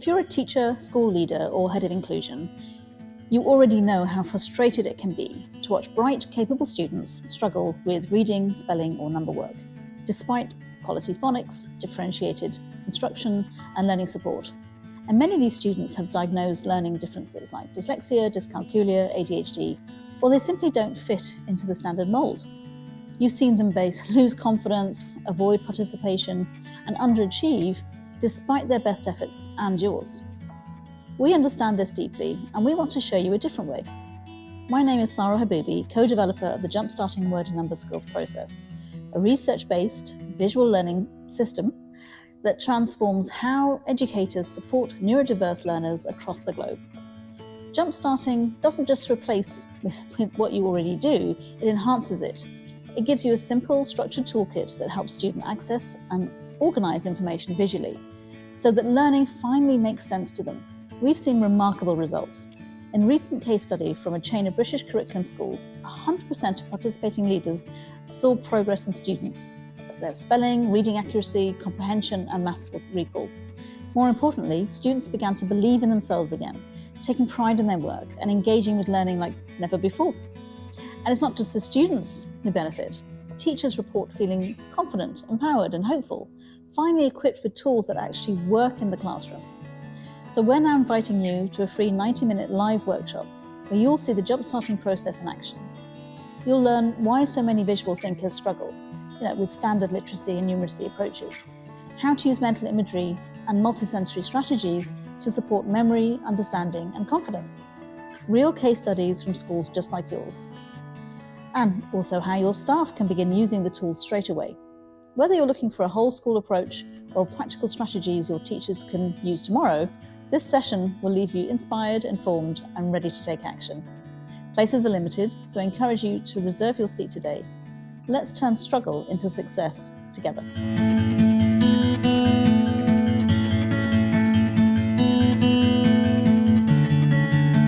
If you're a teacher, school leader, or head of inclusion, you already know how frustrated it can be to watch bright, capable students struggle with reading, spelling, or number work, despite quality phonics, differentiated instruction, and learning support. And many of these students have diagnosed learning differences like dyslexia, dyscalculia, ADHD, or they simply don't fit into the standard mold. You've seen them lose confidence, avoid participation, and underachieve despite their best efforts and yours. We understand this deeply, and we want to show you a different way. My name is Sarah Haboubi, co-developer of the Jumpstarting Word and Number Skills Process, a research-based visual learning system that transforms how educators support neurodiverse learners across the globe. Jumpstarting doesn't just replace with what you already do, it enhances it. It gives you a simple, structured toolkit that helps students access and organize information visually, so that learning finally makes sense to them. We've seen remarkable results. In a recent case study from a chain of British curriculum schools, 100% of participating leaders saw progress in students, their spelling, reading accuracy, comprehension, and maths recall. More importantly, students began to believe in themselves again, taking pride in their work and engaging with learning like never before. And it's not just the students who benefit. Teachers report feeling confident, empowered, and hopeful, finally equipped with tools that actually work in the classroom. So we're now inviting you to a free 90-minute live workshop where you'll see the Jumpstarting process in action. You'll learn why so many visual thinkers struggle with standard literacy and numeracy approaches, how to use mental imagery and multisensory strategies to support memory, understanding, and confidence. Real case studies from schools just like yours. And also how your staff can begin using the tools straight away. Whether you're looking for a whole school approach or practical strategies your teachers can use tomorrow, this session will leave you inspired, informed, and ready to take action. Places are limited, so I encourage you to reserve your seat today. Let's turn struggle into success together.